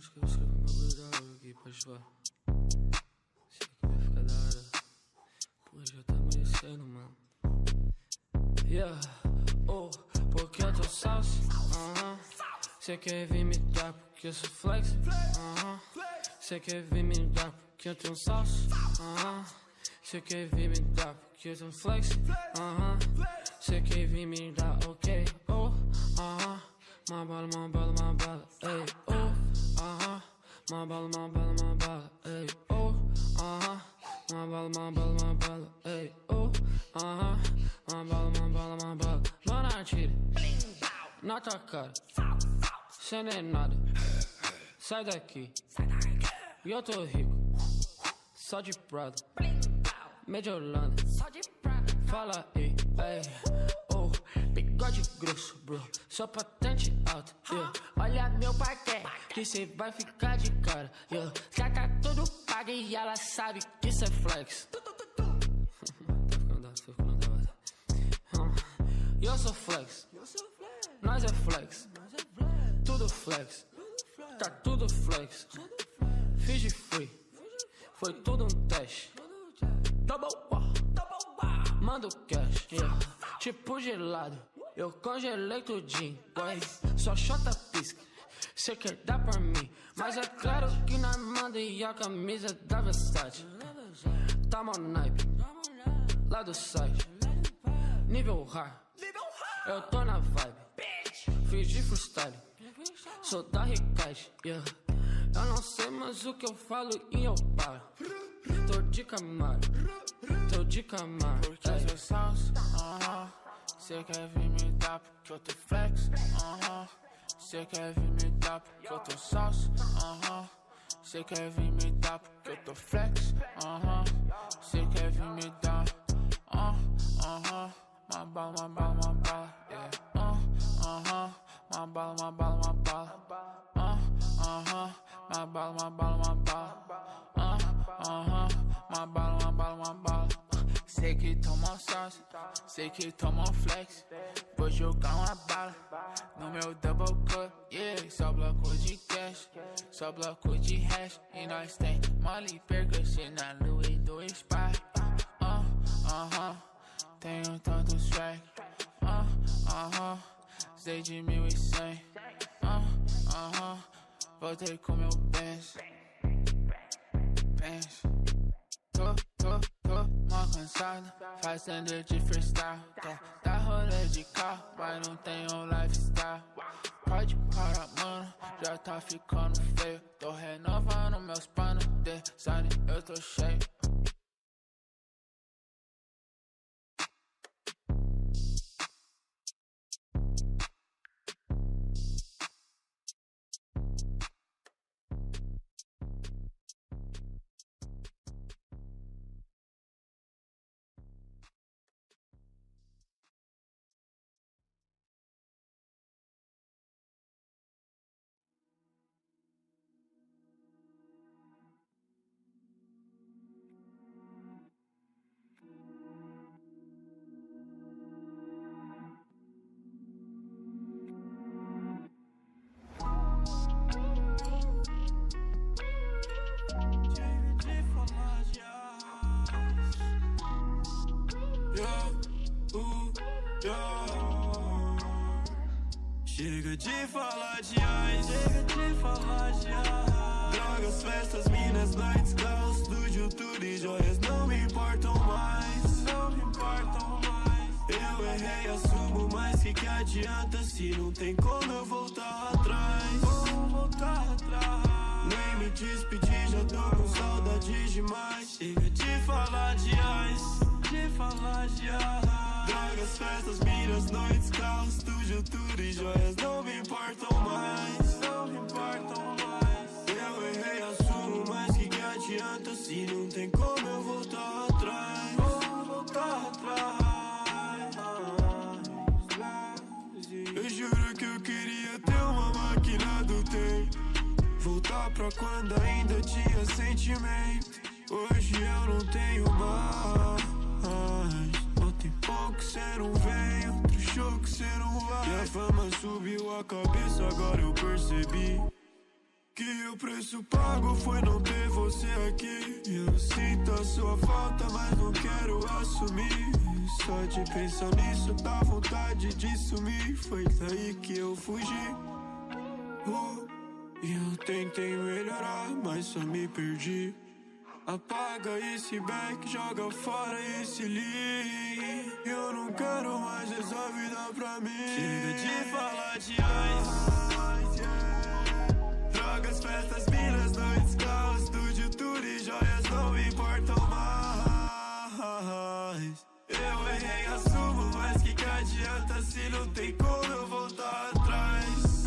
Acho que eu escrevi um bagulho da hora aqui, pode falar. Sei que vai ficar da hora. Pô, já tá amanhecendo, mano. Yeah, oh, porque eu tô salsa. Cê quer vir me dar porque eu sou flex. Cê quer vir me dar porque eu tenho salsa. Cê quer vir me dar porque eu tenho flex. Cê quer vir me dar, ok, oh, uma bala, ei, oh, uma bala, ei, oh, uma bala, ei, oh, uma bala, mano, atire na tua cara, cê não é nada, sai daqui, e eu tô rico, só de Prada, Mediolândia, fala aí, ei, oh, bigode grosso, bro, só patente alta, yeah. Olha meu parquet, que cê vai ficar de cara, yeah. Já tá tudo pago e ela sabe que cê é flex. Tá ficando da hora. Eu sou flex, nós é flex, tudo flex, tá tudo flex. Fiz de free, foi tudo um teste. Double bar, manda o cash, yeah. Tipo gelado, eu congelei tudinho, boy. Só chota pisca, cê quer dar pra mim. Mas é claro que nós manda e a camisa da Versace. Tá mal naipe, lá do site, nível hard, eu tô na vibe. Fiz de freestyle, sou da Ricard, yeah. Eu não sei mais o que eu falo e eu paro. Tô de Camaro, porque eu sou salsa, cê quer vir me dar porque eu tô flex, cê quer vir me dar porque eu tô salsa, cê quer vir me dar porque eu tô flex, cê quer vir me dar, uma bala, yeah, uma bala, uma bala. Sei que toma salsa, sei que toma flex. Vou jogar uma bala no meu double cut, yeah. Só bloco de cash, só bloco de hash. E nós tem mole percussão na lua e do Spy. Tenho tantos tracks, sei de 1100. Voltei com meu Benz. Tô mal cansado, fazendo de freestyle. Tá rolê de carro, mas não tenho lifestyle. Pode parar, mano, já tá ficando feio. Tô renovando meus panos, design, eu tô cheio. Chega de falar de ice, chega de falar de ice. Drogas, festas, minas, noites, caos, estúdio, tudo e joias não me importam mais. Não me importam mais. Eu errei, assumo, mas que adianta se não tem como eu voltar atrás? Como voltar atrás? Nem me despedir, já tô com saudade demais. Chega de falar de ice, de falar de ice. Drogas, festas, miras, noites, caos, estúdio, tudo e joias não me importam mais. Não me importam mais. Eu errei, assumo, mas que adianta se não tem como eu voltar atrás? Como voltar atrás? Eu juro que eu queria ter uma máquina do tempo, voltar pra quando ainda tinha sentimento. Hoje eu não tenho mais. Ontem pouco cê não vem, outro show que cê não vai. E a fama subiu a cabeça, agora eu percebi Que o preço pago foi não ter você aqui. Eu sinto a sua falta, mas não quero assumir. Só de pensar nisso dá vontade de sumir. Foi daí que eu fugi. Eu tentei melhorar, mas só me perdi. Apaga esse back, joga fora esse link. Eu não quero mais essa vida pra mim. Chega de falar de ice, drogas, festas, minas, noites, carros, estúdio, tudo e joias não me importam mais. Eu errei, assumo, mas que adianta se não tem como eu voltar atrás.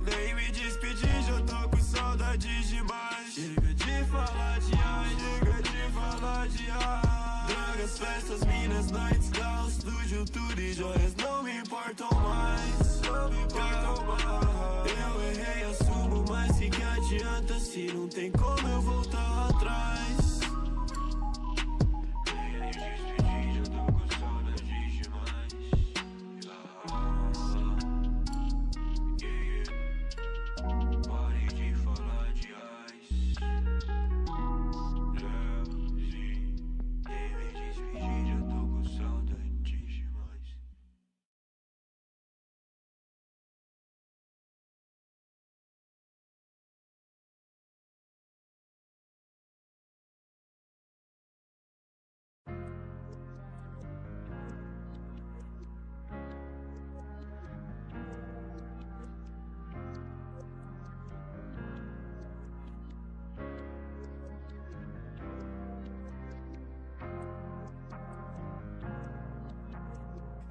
Nem me despedir, já tô com saudade demais. Chega de falar de ai, chega de falar de ai. Drogas, festas, minas, noites, carros, estúdio, tudo e joias não me importam mais. Não me importam mais. Eu errei, assumo, mas que adianta se não tem como eu voltar atrás.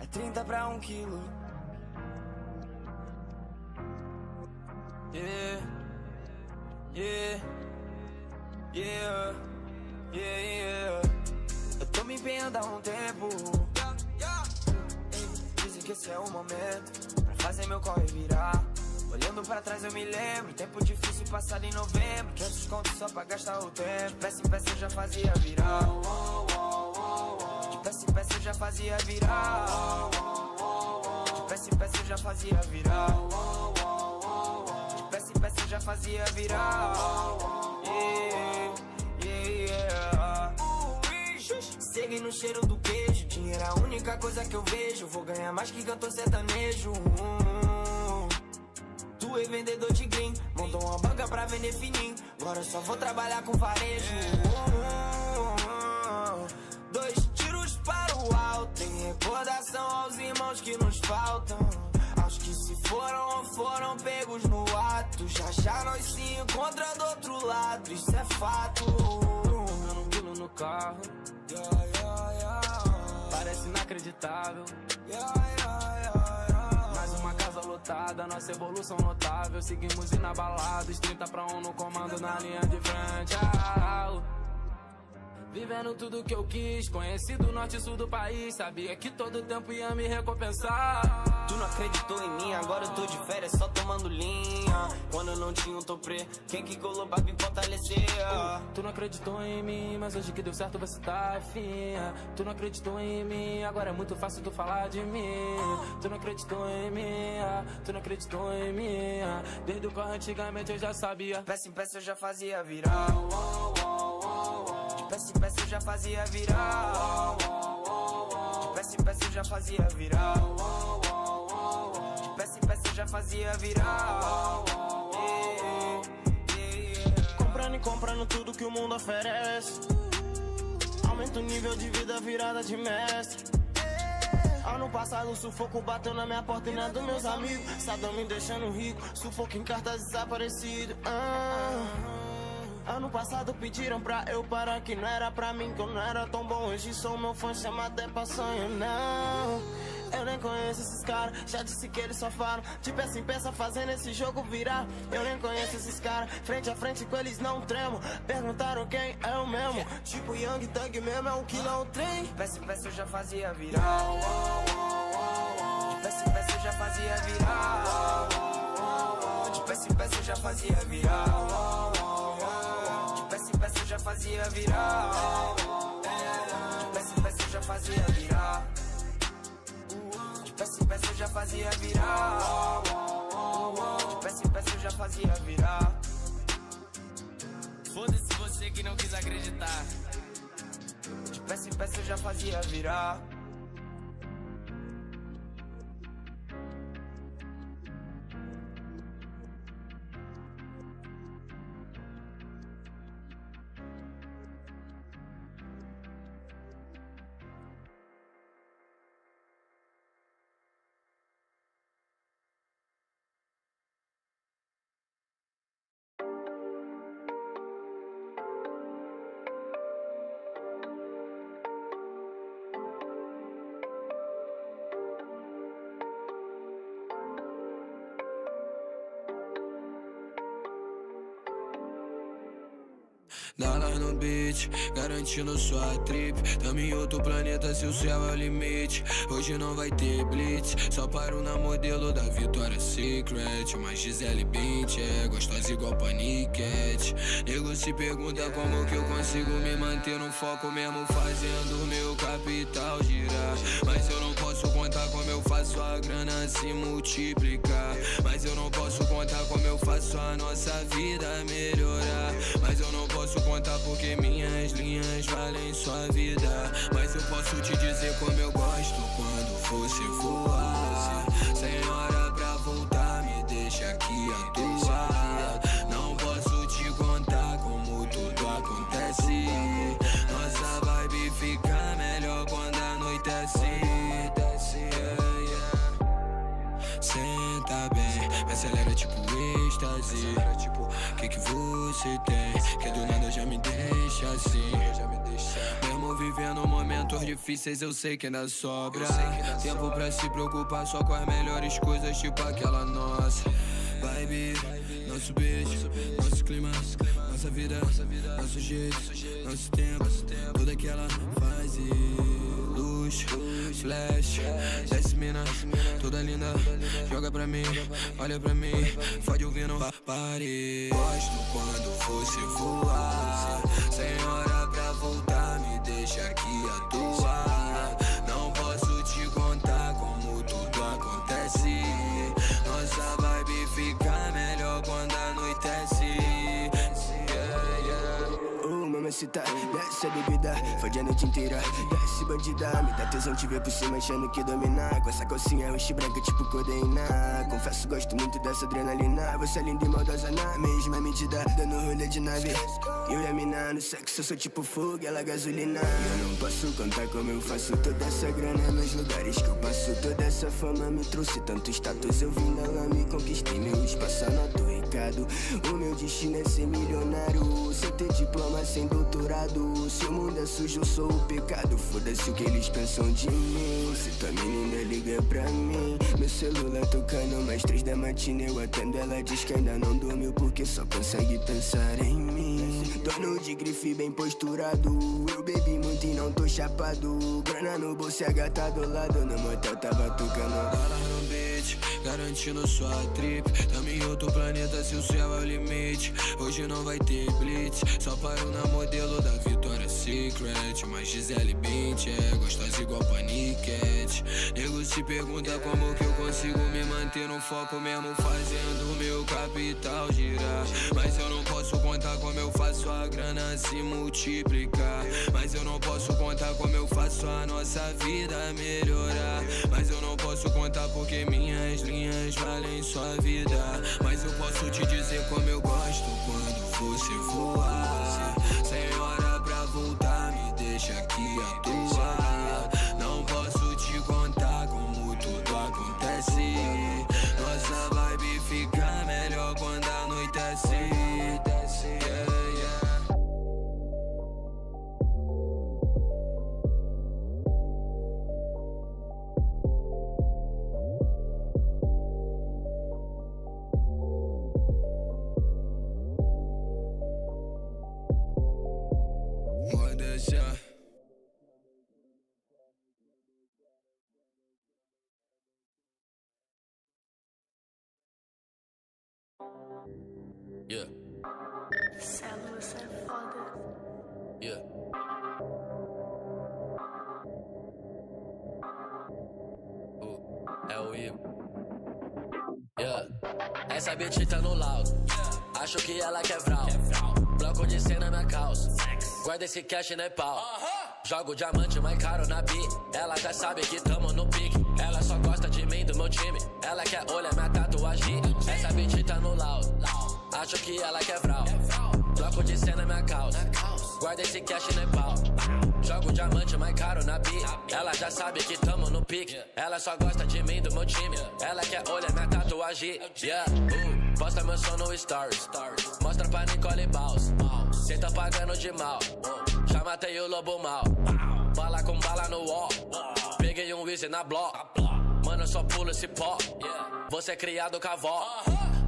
É 30 pra 1 quilo. Yeah, yeah, yeah, yeah, yeah. Eu tô me empenhando há um tempo. Dizem que esse é o momento pra fazer meu corre virar. Olhando pra trás eu me lembro, tempo difícil passado em novembro. 500 contos só pra gastar o tempo. De peça em peça eu já fazia virar. De peça em peça eu já fazia virar. De peça em peça eu já fazia virar. De peça em peça eu já fazia virar. Yeah, yeah, yeah. Segui no cheiro do queijo. Dinheiro é a única coisa que eu vejo. Vou ganhar mais que cantor sertanejo. Tu é vendedor de green, montou uma banca pra vender fininho. Agora eu só vou trabalhar com varejo. 2 tiros para o alto, em recordação aos irmãos que nos faltam. Aos que se foram pegos no ato. Já nós se encontra do outro lado, isso é fato. Eu não guilo no carro, parece inacreditável. Uma casa lotada, nossa evolução notável. Seguimos inabalados, 30 pra 1 no comando na linha de frente. Vivendo tudo que eu quis, conheci do norte e sul do país. Sabia que todo tempo ia me recompensar. Tu não acreditou em mim, agora eu tô de férias só tomando linha. Quando eu não tinha um toprê, quem que colou pra me fortalecer? Tu não acreditou em mim, mas hoje que deu certo você tá finha. Tu não acreditou em mim, agora é muito fácil tu falar de mim. Tu não acreditou em mim, tu não acreditou em mim. Desde o corre antigamente eu já sabia. Peça em peça eu já fazia virar. De peça em peça eu já fazia virar. De peça em peça eu já fazia virar. De peça em peça eu já fazia virar. Comprando e comprando tudo que o mundo oferece. Aumenta o nível de vida, virada de mestre. Ano passado o sufoco bateu na minha porta e na dos meus amigos. Sadão me deixando rico, sufoco em cartas desaparecido. Ano passado pediram pra eu parar, que não era pra mim, que eu não era tão bom. Hoje sou meu fã, chama até pra sonho, não. Eu nem conheço esses caras, já disse que eles só falam de peça em peça fazendo esse jogo virar. Eu nem conheço esses caras, frente a frente com eles não tremo. Perguntaram quem é o mesmo, tipo Young Thug mesmo, é um quilão trem. De peça em peça eu já fazia virar. De peça em peça eu já fazia virar. De peça em peça eu já fazia virar. De peça em peça eu já fazia virar. De peça em peça eu já fazia virar. De peça em peça eu já fazia virar. De peça em peça eu já fazia fazia virar. Foda-se você que não quis acreditar. De peça em peça eu já fazia virar. Dólar no beat, garantindo sua trip. Tamo em outro planeta, se o céu é o limite. Hoje não vai ter blitz, só paro na modelo da Victoria's Secret. Uma Gisele Bündchen, gostosa igual paniquete. Nego se pergunta como que eu consigo me manter no foco mesmo fazendo meu capital girar. Mas eu não posso contar como eu faço a grana se multiplicar. Mas eu não posso contar como eu faço a nossa vida melhorar. Mas eu não posso contar porque minhas linhas valem sua vida. Mas eu posso te dizer como eu gosto quando você voar. Sem hora pra voltar, me deixa aqui atuar. Não posso te contar como tudo acontece. Nossa vibe fica melhor quando anoitece. Senta bem, me acelera tipo êxtase. Que você tem, que do nada já me deixa assim. Mesmo vivendo momentos difíceis, eu sei que ainda sobra tempo pra se preocupar só com as melhores coisas, tipo aquela nossa vibe, nosso beijo, nosso clima, nossa vida, nosso jeito, nosso tempo, toda aquela fase. Luz, flash, desce mina, toda linda, joga pra mim, olha pra mim, fode ouvindo, pare. Gosto quando você voar, sem hora pra voltar, me deixa aqui atuar. Não posso te contar como tudo acontece. Nossa vibe fica melhor quando anoitece. Mamacita, desce a bebida, fode a noite inteira. Desce bandida, me dá tesão te ver por cima achando que dominar. Com essa calcinha roxa branca tipo codeína. Confesso, gosto muito dessa adrenalina. Você é linda e maldosa na mesma medida, dando rolê de nave. Eu e a mina no sexo, eu sou tipo fogo, ela é gasolina. Eu não posso contar como eu faço toda essa grana nos lugares que eu passo. Toda essa fama me trouxe tanto status. Eu vim dela, me conquistei meu espaço, anoto o recado. O meu destino é ser milionário, sem ter diploma, sem doutorado. Se o mundo é sujo, eu sou o pecado. Foda-se o que eles pensam de mim. Se tua menina liga pra mim, meu celular tocando mais 3 da matina, eu atendo, ela diz que ainda não dormiu porque só consegue pensar em mim. Dono de grife bem posturado, eu bebi muito e não tô chapado. Grana no bolso e a gata do lado, no motel tava tocando. Dólar no beat, garantindo sua trip. Tamo em outro planeta, se o céu é o limite. Hoje não vai ter blitz, só paro na modelo da Victoria's Secret. Uma Gisele Bündchen, gostosa igual paniquete. Nego se pergunta como que eu consigo me manter no foco mesmo fazendo meu capital girar. Mas eu não posso contar como eu faço a grana se multiplicar. Mas eu não posso contar como eu faço a nossa vida melhorar. Mas eu não posso contar porque minhas linhas valem sua vida. Mas eu posso te dizer como eu gosto quando você voar. Sem hora pra voltar, me deixa aqui atuar. Não posso te contar como tudo acontece. Nossa vibe fica melhor quando anoitece. Yeah. Celo, você é foda. Yeah. É o Igor. Yeah. Essa bitch tá no laudo, acho que ela quer vral. Bloco de cena na calça, guarda esse cash não é pau. Jogo diamante mais caro na bi, ela já sabe que tamo no pique. Ela só gosta de mim, do meu time, ela quer olhar minha tatuagem. Essa bitch tá no laudo, acho que ela quer vral. Bloco de cena minha calça, guarda esse cash não é pau. Jogo diamante mais caro na bi, ela já sabe que tamo no pique. Ela só gosta de mim, do meu time, ela quer olhar minha tatuagem. Posta meu som no stories, mostra pra Nicole Baus. Cê tá pagando de mal, já matei o lobo mal. Bala com bala no wall, peguei um Easy na block. Mano, eu só pulo esse pó, você é criado com a avó.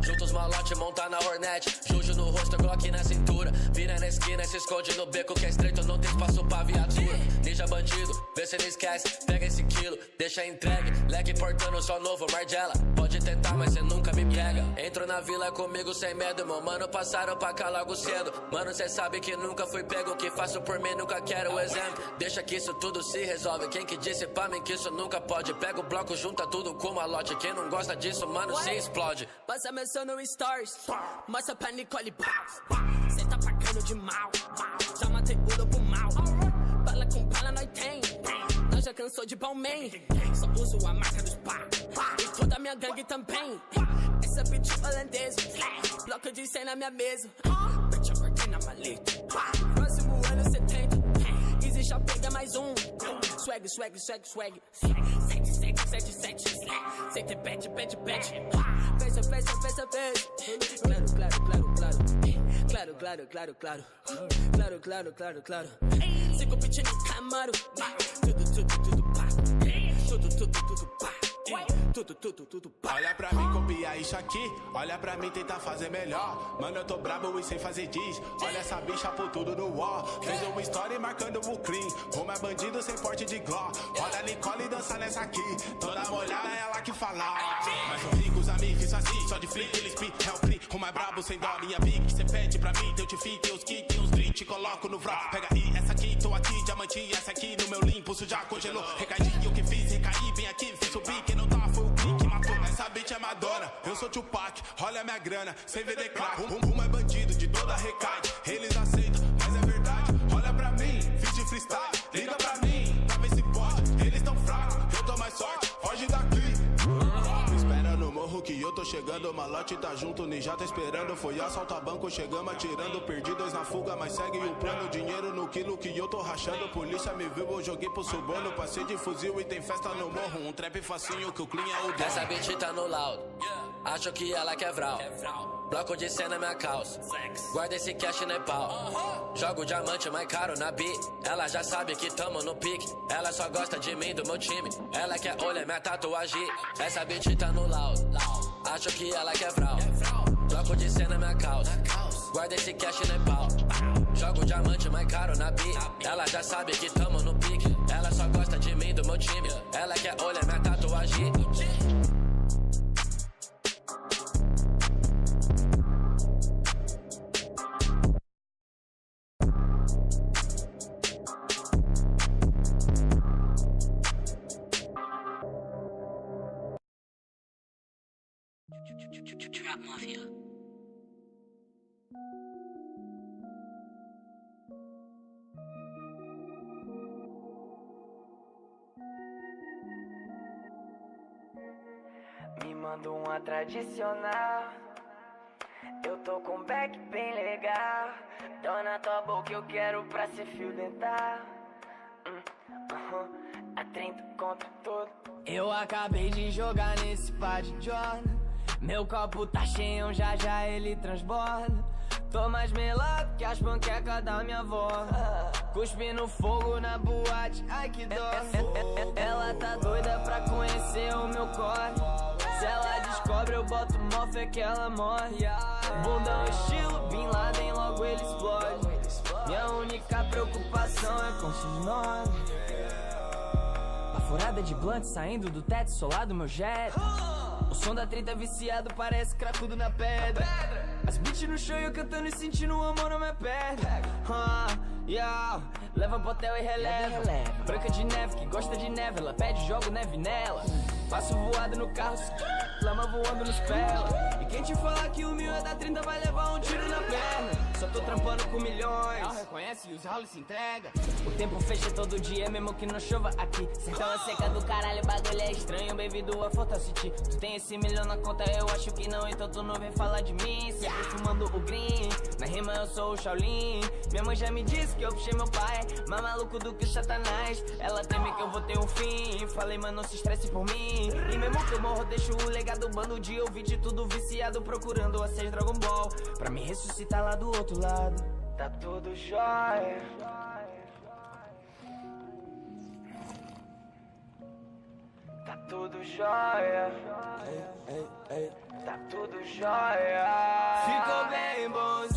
Juntos malote, monta na Hornet, Juju no rosto, Glock na cintura. Vira na esquina, se esconde no beco que é estreito, não tem espaço pra viatura. Ninja bandido, vê se não esquece, pega esse quilo, deixa entregue. Leque portando só novo, Margiela. Pode tentar, mas cê nunca me pega. Entro na vila comigo sem medo, meu mano, passaram pra cá logo cedo. Mano, cê sabe que nunca fui pego, o que faço por mim nunca quero exemplo. Deixa que isso tudo se resolve, quem que disse pra mim que isso nunca pode. Pega o bloco, junta tudo com uma lote, quem não gosta disso, mano, se explode. Passa meu som no Stories, mostra pra Nicole Baus. Cê tá pagando de mal, já matei o lobo mal. Bala com bala nós tem, nós já cansou de bom man. Só uso a marca dos pá, e toda minha gangue também. Essa bitch holandesa, bloco de 100 na minha mesa. Bitch, eu cortei na maleta, próximo ano 70. Easy já pega mais um. Swag, swag, swag, swag. 7, 7, 7, 7. 7, bet, bet, bet. Pensa, pensa, pensa, pensa. Claro, claro, claro, claro. Claro, claro, claro, claro. Claro, claro, claro, claro. 5 bitch no Camaro. Tudo, tudo, tudo, pá. Tudo, tudo, tudo, pá. Tudo, tudo, tudo, pá. Olha pra mim copiar isso aqui, olha pra mim tentar fazer melhor. Mano, eu tô brabo e sem fazer diz. Olha essa bicha por tudo no wall. Fez uma história marcando o clean. Como é bandido sem porte de gló. Roda a Nicole e dança nessa aqui. Toda molhada é ela que fala. Mas eu rico, os amigos, fiz assim, só de flick, eles pi, help me. O mais brabo sem dó, minha big. Cê pede pra mim, eu te fit, tem os kits, tem os drinks, te coloco no vró. Pega aí, essa aqui, tô aqui, diamantinha, essa aqui no meu limpo, isso já congelou. Recaí, o que fiz, recaí, vem aqui, fiz subir, quem não tá foi o clique, matou. Essa bitch é Madonna, eu sou Tupac, olha minha grana, sem vender crack. Um é bandido de toda recade, eles aceitam, mas é verdade. Olha pra mim, fiz de freestyle, liga pra mim, pra ver se pode. Eles tão fracos, eu tô mais sorte, foge daqui. Me espera no morro que eu tô chegando, o malote tá junto, ninja tá esperando. Foi assaltar banco, chegamos atirando, perdi 2 na fuga, mas segue o plano. Dinheiro no quilo que eu tô rachando, polícia me viu, eu joguei pro suborno. Passei de fuzil e tem festa no morro, um trap facinho que o clean é o dono. Essa bitch tá no laudo, acho que ela quer vral. Bloco de cena minha calça, guarda esse cash não é pau. Jogo diamante mais caro na bi, ela já sabe que tamo no pique. Ela só gosta de mim, do meu time, ela quer olhar minha tatuagem. Essa bitch tá no laudo, acho que ela quer vral. Bloco de cena minha calça, guarda esse cash não é pau. Jogo diamante mais caro na bi, ela já sabe que tamo no pique. Ela só gosta de mim, do meu time, ela quer olhar minha tatuagem. Trap Mafia. Me manda uma tradicional. Eu tô com um back bem legal. Dona tua boca, eu quero pra ser fio dental. A 30 contra tudo. Eu acabei de jogar nesse pá de Jordan. Meu copo tá cheio, já já ele transborda. Tô mais melado que as panquecas da minha avó. Cuspindo fogo na boate, ai que dó. Ela tá doida pra conhecer o meu corre. Se ela descobre eu boto mó fé que ela morre. Bundão estilo Bin Laden, logo ele explode. Minha única preocupação é com esses nomes. A furada de blunt saindo do teto, solado meu jet. O som da 30 viciado parece cracudo na pedra. As bitch no chão e eu cantando e sentindo o amor na minha perna. Leva pro hotel e releva. Branca de neve que gosta de neve, ela pede jogo neve nela. Passo voado no carro, flama voando nos pés. E quem te falar que o 1000 é da 30 vai levar um tiro na perna. Só tô trampando com milhões. Não reconhece e os rolos se entrega. O tempo fecha todo dia, mesmo que não chova aqui. Sertão seca do caralho, o bagulho é estranho. Bem-vindo a Photo City. Tu tem esse milhão na conta, eu acho que não. Então tu não vem falar de mim. Sempre fumando o green. Na rima eu sou o Shaolin. Minha mãe já me disse que eu puxei meu pai. Mais maluco do que o Satanás. Ela teme que eu vou ter um fim. Falei, mano, não se estresse por mim. E mesmo que eu morro, deixo o legado. Bando de ouvir de tudo viciado. Procurando a 6 Dragon Ball pra me ressuscitar lá do outro lado. Tá tudo jóia. Tá tudo jóia. Tá tudo jóia. Ficou bem bonzinho.